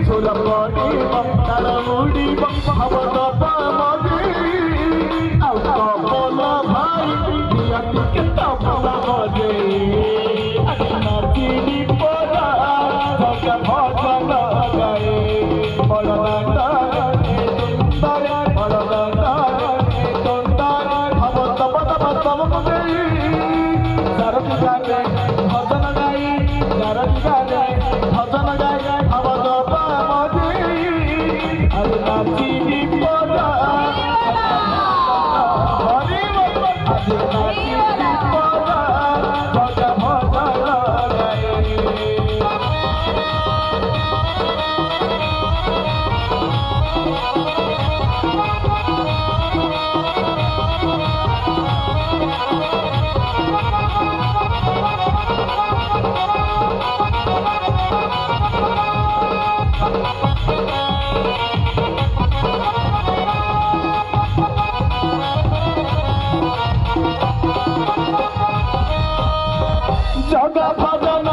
सुर पड़िब तार उड़िब भव तपमगे आउ तपल भाई नियति के तपल बजे नाचिनी पड़ा जग भजन गाए बड़दांडे तुंदरे बड़दांडे तुंदरे भव तप तप तपमगे सारथी गाए भजन गाई सारथी गाए भजन गाए भव तपमगे अरे नाचिनी पड़ा हरि आज नाचिनी पड़ा जग भजन गाए जग भजन